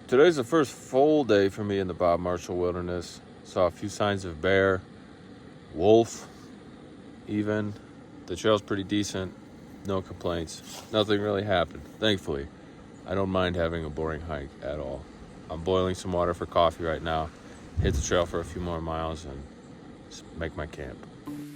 Today's the first full day for me in the Bob Marshall Wilderness. Saw a few signs of bear, wolf, even. The trail's pretty decent. No complaints. Nothing really happened, thankfully. I don't mind having a boring hike at all. I'm boiling some water for coffee right now. Hit the trail for a few more miles and make my camp.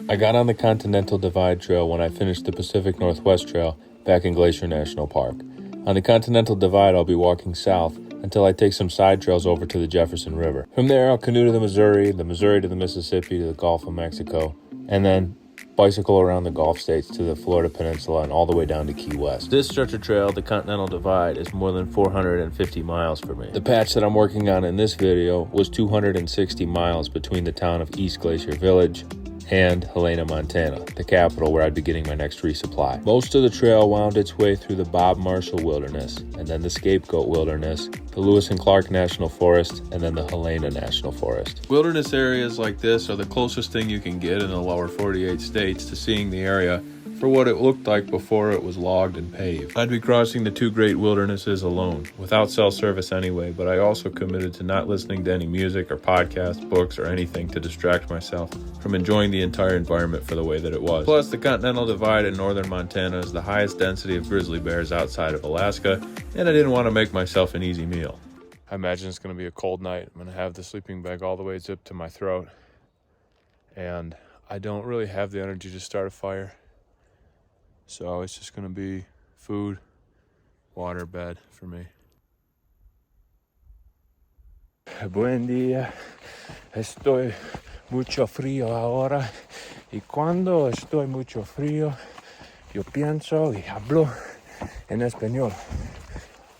I got on the Continental Divide Trail when I finished the Pacific Northwest Trail back in Glacier National Park. On the Continental Divide, I'll be walking south until I take some side trails over to the Jefferson River. From there, I'll canoe to the Missouri to the Mississippi, to the Gulf of Mexico, and then bicycle around the Gulf states to the Florida Peninsula and all the way down to Key West. This stretch of trail, the Continental Divide, is more than 450 miles for me. The patch that I'm working on in this video was 260 miles between the town of East Glacier Village and Helena, Montana, the capital where I'd be getting my next resupply. Most of the trail wound its way through the Bob Marshall Wilderness, and then the Scapegoat Wilderness, the Lewis and Clark National Forest, and then the Helena National Forest. Wilderness areas like this are the closest thing you can get in the lower 48 states to seeing the area for what it looked like before it was logged and paved. I'd be crossing the two great wildernesses alone, without cell service anyway, but I also committed to not listening to any music or podcasts, books, or anything to distract myself from enjoying the entire environment for the way that it was. Plus, the Continental Divide in northern Montana is the highest density of grizzly bears outside of Alaska, and I didn't want to make myself an easy meal. I imagine it's going to be a cold night. I'm going to have the sleeping bag all the way zipped to my throat, and I don't really have the energy to start a fire. So it's just going to be food, water, bed for me. Buen día. Estoy mucho frío ahora. Y cuando estoy mucho frío, yo pienso y hablo en español.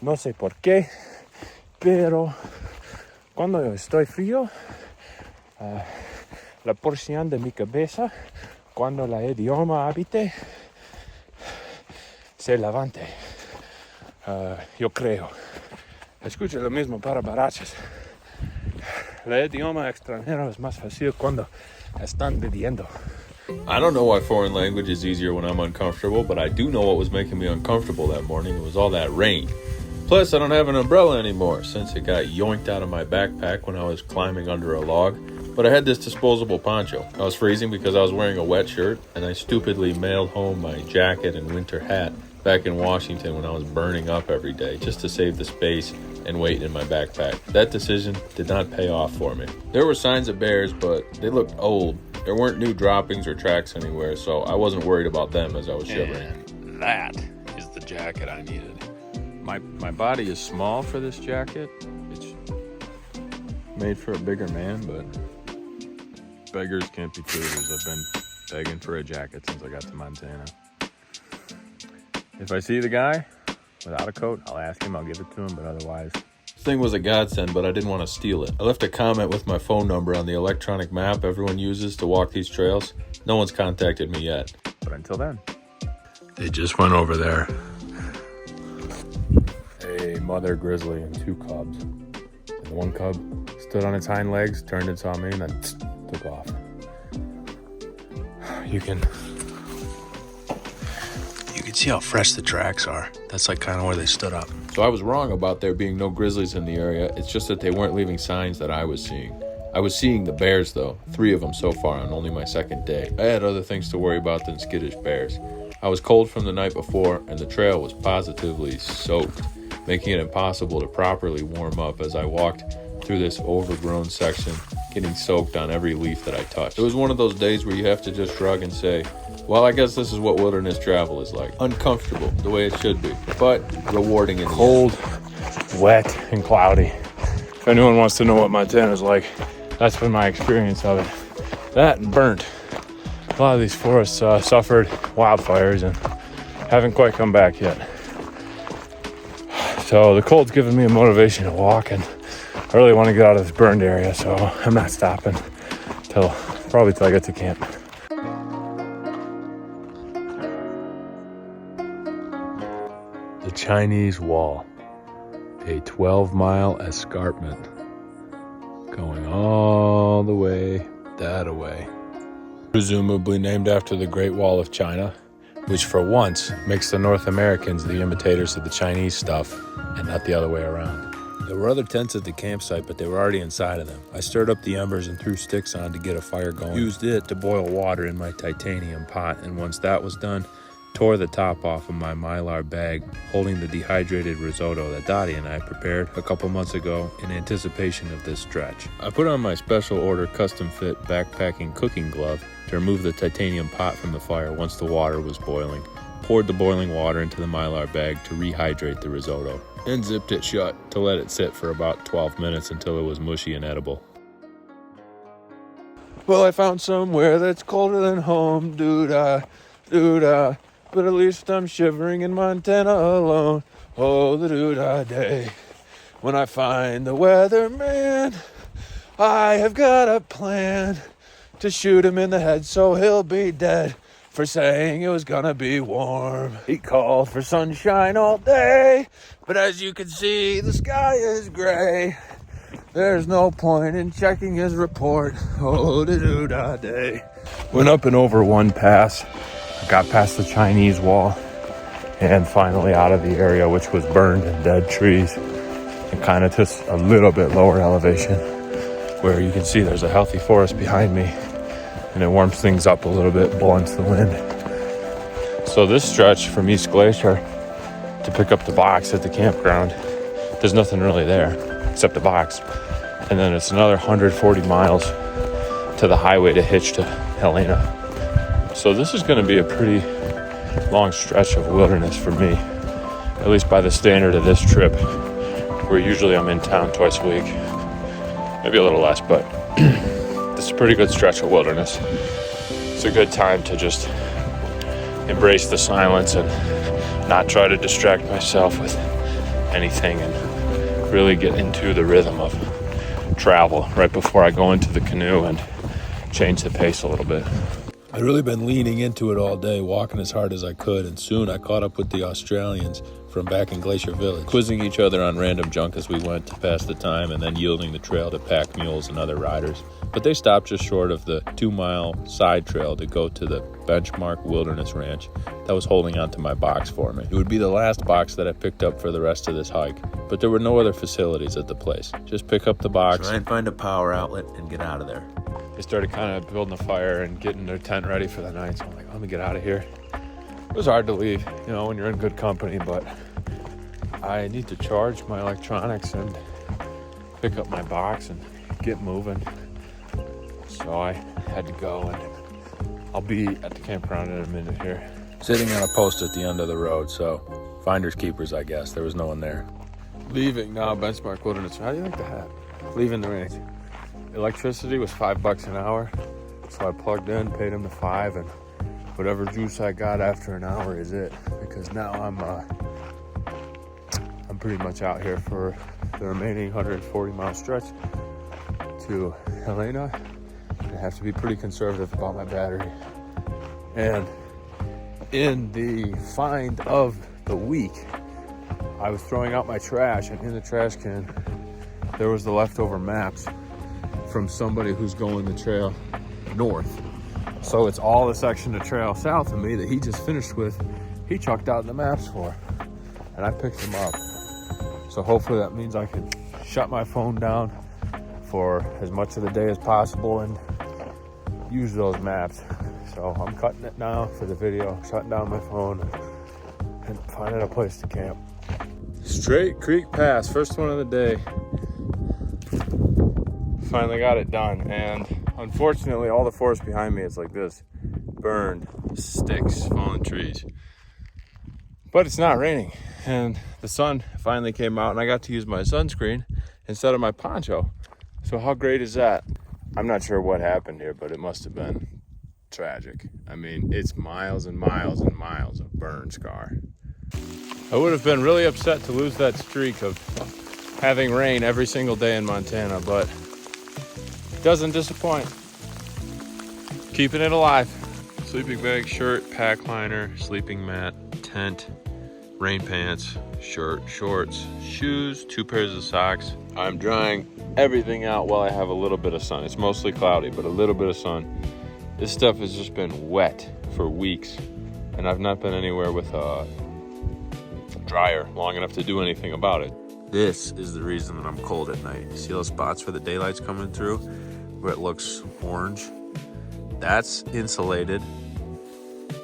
No sé por qué, pero cuando estoy frío, la porción de mi cabeza, cuando el idioma habite, se levante. Yo creo. Escucho lo mismo para barachas. El idioma extranjero es más fácil cuando están bebiendo. I don't know why foreign language is easier when I'm uncomfortable, but I do know what was making me uncomfortable that morning. It was all that rain. Plus, I don't have an umbrella anymore since it got yoinked out of my backpack when I was climbing under a log. But I had this disposable poncho. I was freezing because I was wearing a wet shirt, and I stupidly mailed home my jacket and winter hat back in Washington when I was burning up every day just to save the space and weight in my backpack. That decision did not pay off for me. There were signs of bears, but they looked old. There weren't new droppings or tracks anywhere, so I wasn't worried about them as I was shivering. And that is the jacket I needed. My body is small for this jacket. It's made for a bigger man, but beggars can't be choosers. I've been begging for a jacket since I got to Montana. If I see the guy without a coat, I'll ask him, I'll give it to him, but otherwise. This thing was a godsend, but I didn't want to steal it. I left a comment with my phone number on the electronic map everyone uses to walk these trails. No one's contacted me yet. But until then, they just went over there. A mother grizzly and two cubs. And one cub stood on its hind legs, turned and saw me, and then took off. You can see how fresh the tracks are. That's like kind of where they stood up. So I was wrong about there being no grizzlies in the area. It's just that they weren't leaving signs that I was seeing. I was seeing the bears though, 3 of them so far on only my second day. I had other things to worry about than skittish bears. I was cold from the night before and the trail was positively soaked, making it impossible to properly warm up as I walked through this overgrown section, getting soaked on every leaf that I touched. It was one of those days where you have to just shrug and say, well, I guess this is what wilderness travel is like. Uncomfortable, the way it should be, but rewarding in the cold, wet, and cloudy. If anyone wants to know what Montana's like, that's been my experience of it. That and burnt. A lot of these forests suffered wildfires and haven't quite come back yet. So the cold's given me a motivation to walk, and I really want to get out of this burned area, so I'm not stopping probably till I get to camp. The Chinese Wall, a 12-mile escarpment going all the way that-a-way. Presumably named after the Great Wall of China, which for once makes the North Americans the imitators of the Chinese stuff and not the other way around. There were other tents at the campsite, but they were already inside of them. I stirred up the embers and threw sticks on to get a fire going. Used it to boil water in my titanium pot, and once that was done, tore the top off of my Mylar bag holding the dehydrated risotto that Dottie and I prepared a couple months ago in anticipation of this stretch. I put on my special order custom fit backpacking cooking glove to remove the titanium pot from the fire once the water was boiling, poured the boiling water into the Mylar bag to rehydrate the risotto, and zipped it shut to let it sit for about 12 minutes until it was mushy and edible. Well, I found somewhere that's colder than home, doo-dah, doo-dah, but at least I'm shivering in Montana alone. Oh, the doo-dah day, when I find the weatherman, I have got a plan to shoot him in the head so he'll be dead for saying it was gonna be warm. He called for sunshine all day, but as you can see, the sky is gray. There's no point in checking his report. Oh, the doo-dah day. Went up and over one pass, got past the Chinese wall, and finally out of the area which was burned and dead trees, and kind of just a little bit lower elevation, where you can see there's a healthy forest behind me, and it warms things up a little bit, blunts the wind. So this stretch from East Glacier to pick up the box at the campground, there's nothing really there except the box. And then it's another 140 miles to the highway to hitch to Helena. So this is gonna be a pretty long stretch of wilderness for me, at least by the standard of this trip, where usually I'm in town twice a week, maybe a little less, but it's a pretty good stretch of wilderness. It's a good time to just embrace the silence and not try to distract myself with anything and really get into the rhythm of travel right before I go into the canoe and change the pace a little bit. I'd really been leaning into it all day, walking as hard as I could, and soon I caught up with the Australians from back in Glacier Village, quizzing each other on random junk as we went to pass the time and then yielding the trail to pack mules and other riders. But they stopped just short of the 2-mile side trail to go to the Benchmark Wilderness Ranch that was holding onto my box for me. It would be the last box that I picked up for the rest of this hike, but there were no other facilities at the place. Just pick up the box, try and find a power outlet, and get out of there. They started kind of building a fire and getting their tent ready for the night, so I'm like, let me get out of here. It was hard to leave, you know, when you're in good company, but I need to charge my electronics and pick up my box and get moving. So I had to go, and I'll be at the campground in a minute here. Sitting on a post at the end of the road, so finders keepers, I guess. There was no one there. Leaving now, Benchmark Wilderness. How do you like the hat? Leaving the range. Electricity was $5 an hour, so I plugged in, paid him the $5, and whatever juice I got after an hour is it, because now I'm pretty much out here for the remaining 140-mile stretch to Helena. I have to be pretty conservative about my battery. And in the find of the week, I was throwing out my trash, and in the trash can there was the leftover maps from somebody who's going the trail north. So it's all the section of trail south of me that he just finished with, he chucked out the maps for, and I picked them up. So hopefully that means I can shut my phone down for as much of the day as possible and use those maps. So I'm cutting it now for the video, shutting down my phone and finding a place to camp. Straight Creek Pass, first one of the day. Finally got it done, and unfortunately all the forest behind me is like this, burned, sticks, fallen trees. But it's not raining, and the sun finally came out, and I got to use my sunscreen instead of my poncho. So how great is that? I'm not sure what happened here, but it must have been tragic. I mean, it's miles and miles and miles of burn scar. I would have been really upset to lose that streak of having rain every single day in Montana, but it doesn't disappoint. Keeping it alive. Sleeping bag, shirt, pack liner, sleeping mat, tent, rain pants, shirt, shorts, shoes, 2 pairs of socks. I'm drying everything out while I have a little bit of sun. It's mostly cloudy, but a little bit of sun. This stuff has just been wet for weeks, and I've not been anywhere with a dryer long enough to do anything about it. This is the reason that I'm cold at night. You see those spots where the daylight's coming through, where it looks orange? That's insulated.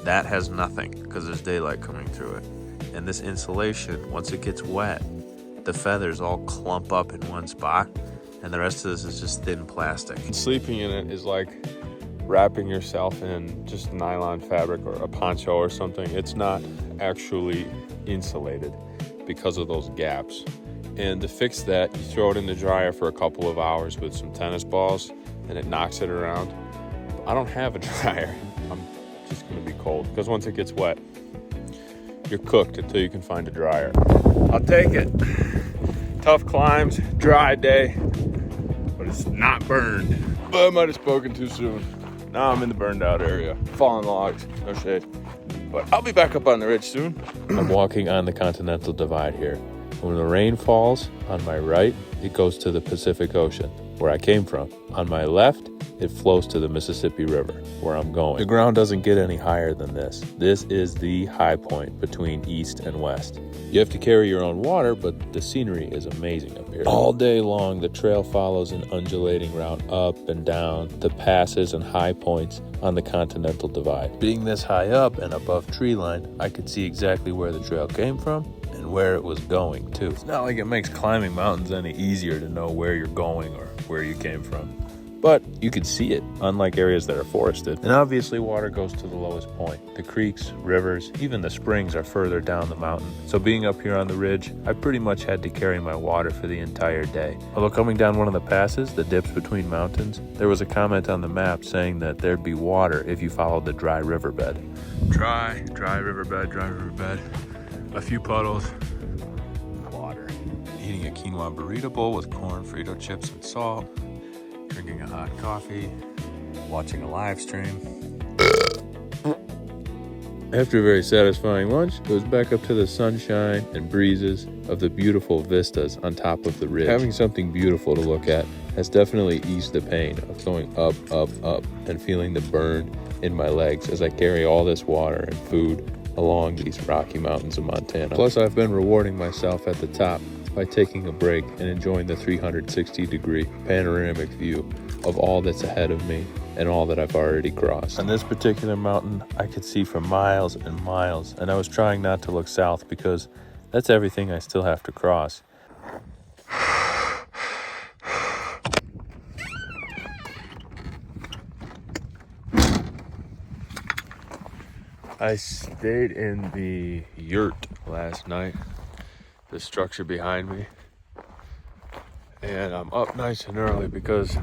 That has nothing because there's daylight coming through it. And this insulation, once it gets wet, the feathers all clump up in one spot, and the rest of this is just thin plastic. Sleeping in it is like wrapping yourself in just nylon fabric or a poncho or something. It's not actually insulated because of those gaps. And to fix that, you throw it in the dryer for a couple of hours with some tennis balls and it knocks it around. I don't have a dryer. I'm just gonna be cold because once it gets wet, you're cooked until you can find a dryer. I'll take it. Tough climbs, dry day, but it's not burned. But I might have spoken too soon. Now I'm in the burned out area. Fallen logs, no shade. But I'll be back up on the ridge soon. I'm walking on the Continental Divide here. When the rain falls, on my right, it goes to the Pacific Ocean, where I came from. On my left, it flows to the Mississippi River, where I'm going. The ground doesn't get any higher than this. This is the high point between east and west. You have to carry your own water, but the scenery is amazing up here. All day long, the trail follows an undulating route up and down the passes and high points on the Continental Divide. Being this high up and above tree line, I could see exactly where the trail came from and where it was going too. It's not like it makes climbing mountains any easier to know where you're going or where you came from. But you could see it, unlike areas that are forested. And obviously water goes to the lowest point. The creeks, rivers, even the springs are further down the mountain. So being up here on the ridge, I pretty much had to carry my water for the entire day. Although coming down one of the passes, the dips between mountains, there was a comment on the map saying that there'd be water if you followed the dry riverbed. Dry riverbed, a few puddles, water. Eating a quinoa burrito bowl with corn, Frito chips, and salt. Drinking a hot coffee, watching a live stream. After a very satisfying lunch, it was back up to the sunshine and breezes of the beautiful vistas on top of the ridge. Having something beautiful to look at has definitely eased the pain of going up, and feeling the burn in my legs as I carry all this water and food along these Rocky Mountains of Montana. Plus, I've been rewarding myself at the top by taking a break and enjoying the 360-degree panoramic view of all that's ahead of me and all that I've already crossed. On this particular mountain, I could see for miles and miles, and I was trying not to look south because that's everything I still have to cross. I stayed in the yurt last night, the structure behind me, and I'm up nice and early because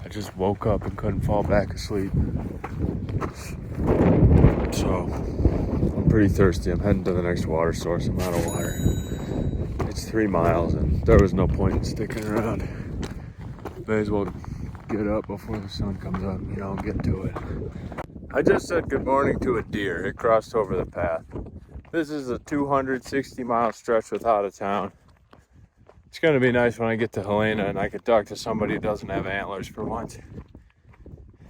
I just woke up and couldn't fall back asleep. So I'm pretty thirsty. I'm heading to the next water source. I'm out of water. It's 3 miles and there was no point in sticking around. May as well get up before the sun comes up, and get to it. I just said good morning to a deer. It crossed over the path. This is a 260-mile stretch without a town. It's going to be nice when I get to Helena and I can talk to somebody who doesn't have antlers for once.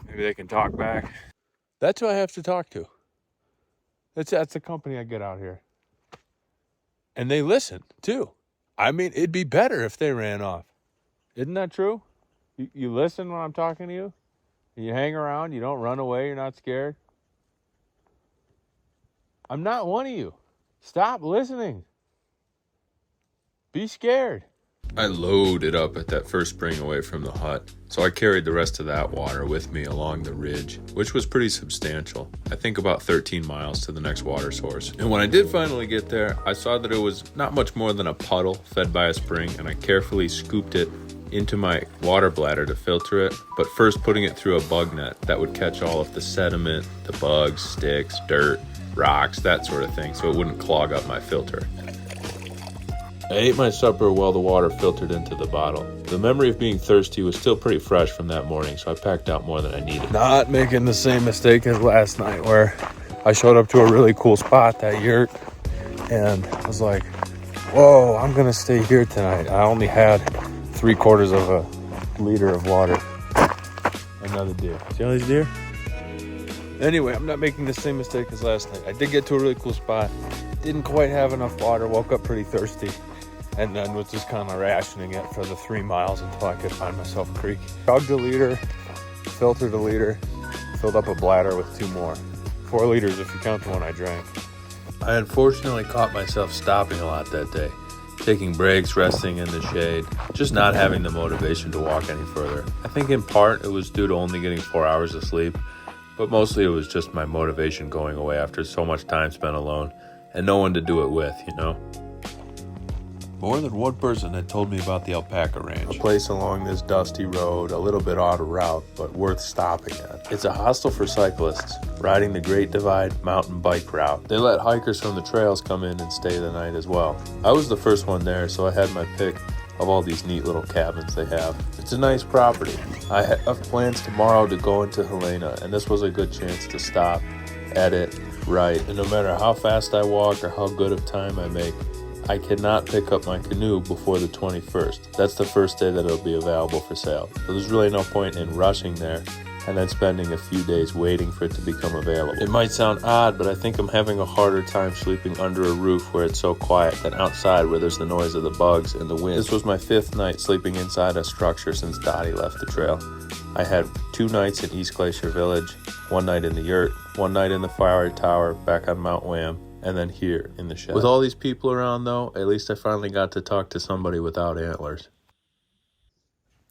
Maybe they can talk back. That's who I have to talk to. That's the company I get out here. And they listen, too. I mean, it'd be better if they ran off. Isn't that true? You listen when I'm talking to you? And you hang around, you don't run away, you're not scared? I'm not one of you. Stop listening. Be scared. I loaded up at that first spring away from the hut, so I carried the rest of that water with me along the ridge, which was pretty substantial. I think about 13 miles to the next water source. And when I did finally get there, I saw that it was not much more than a puddle fed by a spring, and I carefully scooped it into my water bladder to filter it, but first putting it through a bug net that would catch all of the sediment, the bugs, sticks, dirt, rocks, that sort of thing, so it wouldn't clog up my filter. I ate my supper while the water filtered into the bottle. The memory of being thirsty was still pretty fresh from that morning, so I packed out more than I needed. Not making the same mistake as last night where I showed up to a really cool spot, that yurt, and I was like, whoa, I'm gonna stay here tonight. I only had 3/4 of a liter of water. Another deer. See all these deer? Anyway, I'm not making the same mistake as last night. I did get to a really cool spot. Didn't quite have enough water. Woke up pretty thirsty. and then was just kind of rationing it for the 3 miles until I could find myself a creek. Chugged a liter, filtered a liter, filled up a bladder with 2 more. 4 liters if you count the one I drank. I unfortunately caught myself stopping a lot that day, taking breaks, resting in the shade, just not having the motivation to walk any further. I think in part it was due to only getting 4 hours of sleep, but mostly it was just my motivation going away after so much time spent alone and no one to do it with, you know? More than one person had told me about the Alpaca Ranch, a place along this dusty road, a little bit odd route, but worth stopping at. It's a hostel for cyclists, riding the Great Divide mountain bike route. They let hikers from the trails come in and stay the night as well. I was the first one there, so I had my pick of all these neat little cabins they have. It's a nice property. I have plans tomorrow to go into Helena, and this was a good chance to stop, edit, write, and no matter how fast I walk or how good of time I make, I cannot pick up my canoe before the 21st. That's the first day that it'll be available for sale. So there's really no point in rushing there and then spending a few days waiting for it to become available. It might sound odd, but I think I'm having a harder time sleeping under a roof where it's so quiet than outside where there's the noise of the bugs and the wind. This was my 5th night sleeping inside a structure since Dottie left the trail. I had 2 nights in East Glacier Village, 1 night in the yurt, 1 night in the Fiery Tower back on Mount Wham, and then here in the shed. With all these people around though, at least I finally got to talk to somebody without antlers.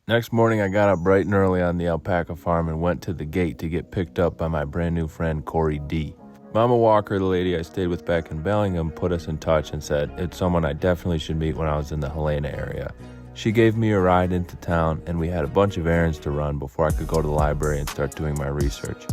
Next morning, I got up bright and early on the alpaca farm and went to the gate to get picked up by my brand new friend, Corey D. Mama Walker, the lady I stayed with back in Bellingham, put us in touch and said it's someone I definitely should meet when I was in the Helena area. She gave me a ride into town, and we had a bunch of errands to run before I could go to the library and start doing my research.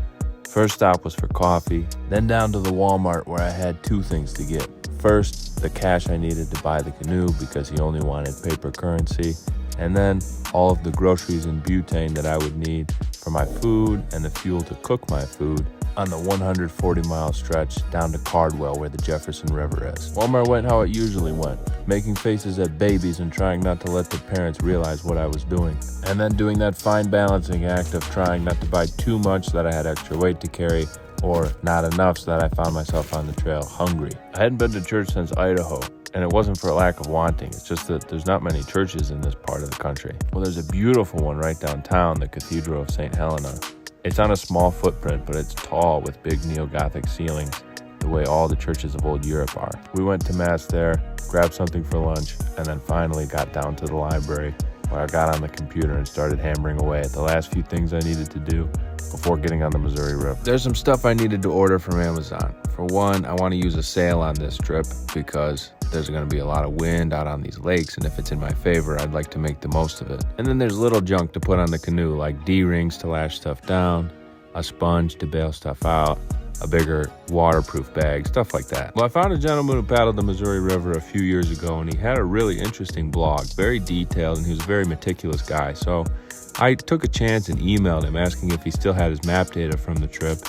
First stop was for coffee, then down to the Walmart where I had 2 things to get. First, the cash I needed to buy the canoe because he only wanted paper currency, and then all of the groceries and butane that I would need for my food and the fuel to cook my food on the 140-mile stretch down to Cardwell where the Jefferson River is. Walmart went how it usually went, making faces at babies and trying not to let their parents realize what I was doing. And then doing that fine balancing act of trying not to buy too much that I had extra weight to carry, or not enough so that I found myself on the trail hungry. I hadn't been to church since Idaho, and it wasn't for a lack of wanting. It's just that there's not many churches in this part of the country. Well, there's a beautiful one right downtown, the Cathedral of St. Helena. It's on a small footprint, but it's tall with big neo-Gothic ceilings, the way all the churches of old Europe are. We went to mass there, grabbed something for lunch, and then finally got down to the library where I got on the computer and started hammering away at the last few things I needed to do before getting on the Missouri River. There's some stuff I needed to order from Amazon. For one, I want to use a sail on this trip because there's going to be a lot of wind out on these lakes, and if it's in my favor, I'd like to make the most of it. And then there's little junk to put on the canoe, like D-rings to lash stuff down, a sponge to bail stuff out, a bigger waterproof bag, stuff like that. Well, I found a gentleman who paddled the Missouri River a few years ago, and he had a really interesting blog, very detailed, and he was a very meticulous guy. So I took a chance and emailed him asking if he still had his map data from the trip,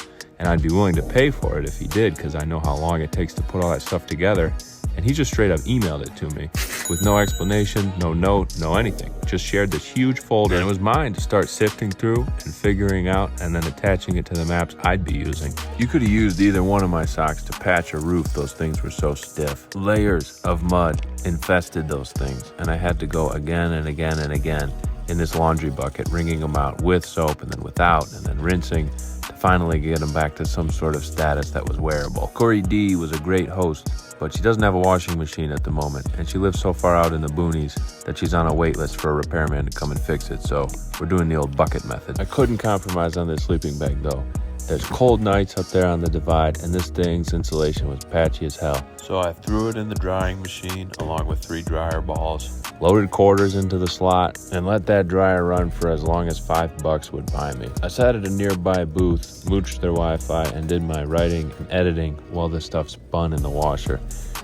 and I'd be willing to pay for it if he did, because I know how long it takes to put all that stuff together. And he just straight up emailed it to me with no explanation, no note, no anything. Just shared this huge folder, and it was mine to start sifting through and figuring out and then attaching it to the maps I'd be using. You could have used either one of my socks to patch a roof. Those things were so stiff. Layers of mud infested those things, and I had to go again and again and again in this laundry bucket, wringing them out with soap and then without, and then rinsing to finally get them back to some sort of status that was wearable. Corey D was a great host, but she doesn't have a washing machine at the moment, and she lives so far out in the boonies that she's on a wait list for a repairman to come and fix it, so we're doing the old bucket method. I couldn't compromise on this sleeping bag though. There's cold nights up there on the divide, and this thing's insulation was patchy as hell. So I threw it in the drying machine along with 3 dryer balls. Loaded quarters into the slot, and let that dryer run for as long as $5 would buy me. I sat at a nearby booth, mooched their Wi-Fi, and did my writing and editing while the stuff spun in the washer.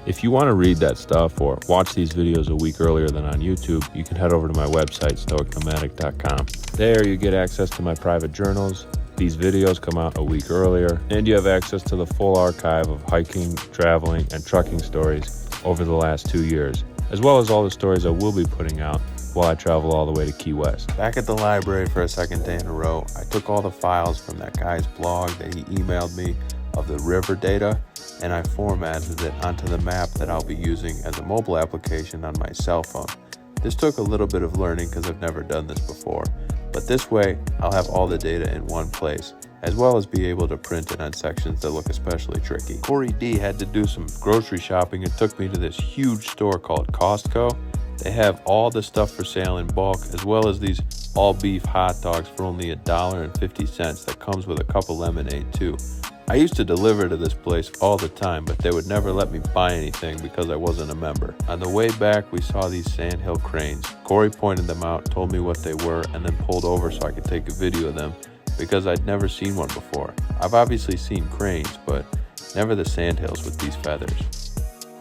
If you want to read that stuff or watch these videos a week earlier than on YouTube, you can head over to my website, stoicnomadic.com. There you get access to my private journals. These videos come out a week earlier, and you have access to the full archive of hiking, traveling, and trucking stories over the last 2 years, as well as all the stories I will be putting out while I travel all the way to Key West. Back at the library for a second day in a row, I took all the files from that guy's blog that he emailed me of the river data and I formatted it onto the map that I'll be using as a mobile application on my cell phone. This took a little bit of learning because I've never done this before, but this way I'll have all the data in one place, as well as be able to print it on sections that look especially tricky. Corey D had to do some grocery shopping and took me to this huge store called Costco. They have all the stuff for sale in bulk, as well as these all beef hot dogs for only $1.50 that comes with a cup of lemonade too. I used to deliver to this place all the time, but they would never let me buy anything because I wasn't a member. On the way back, we saw these sandhill cranes. Corey pointed them out, told me what they were, and then pulled over so I could take a video of them because I'd never seen one before. I've obviously seen cranes, but never the sandhills with these feathers.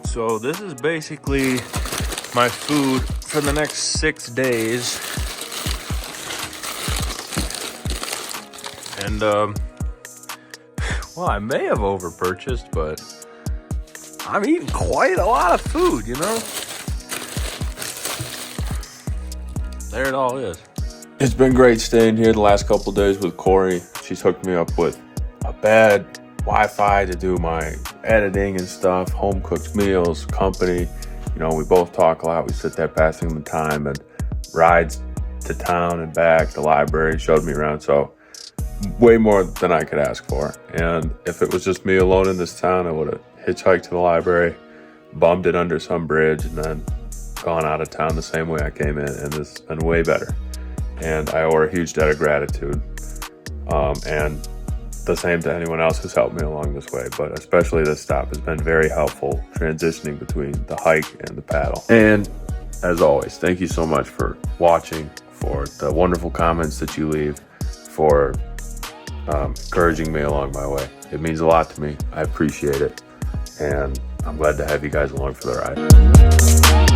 So this is basically my food for the next 6 days. And well, I may have over-purchased, but I'm eating quite a lot of food, you know? There it all is. It's been great staying here the last couple of days with Corey. She's hooked me up with a bed, Wi-Fi to do my editing and stuff, home-cooked meals, company. You know, we both talk a lot. We sit there passing the time, and rides to town and back, the library, showed me around. So way more than I could ask for. And if it was just me alone in this town, I would have hitchhiked to the library, bummed it under some bridge, and then gone out of town the same way I came in. And this has been way better. And I owe her a huge debt of gratitude. And the same to anyone else who's helped me along this way. But especially this stop has been very helpful transitioning between the hike and the paddle. And as always, thank you so much for watching, for the wonderful comments that you leave, for encouraging me along my way. It means a lot to me. I appreciate it. And I'm glad to have you guys along for the ride.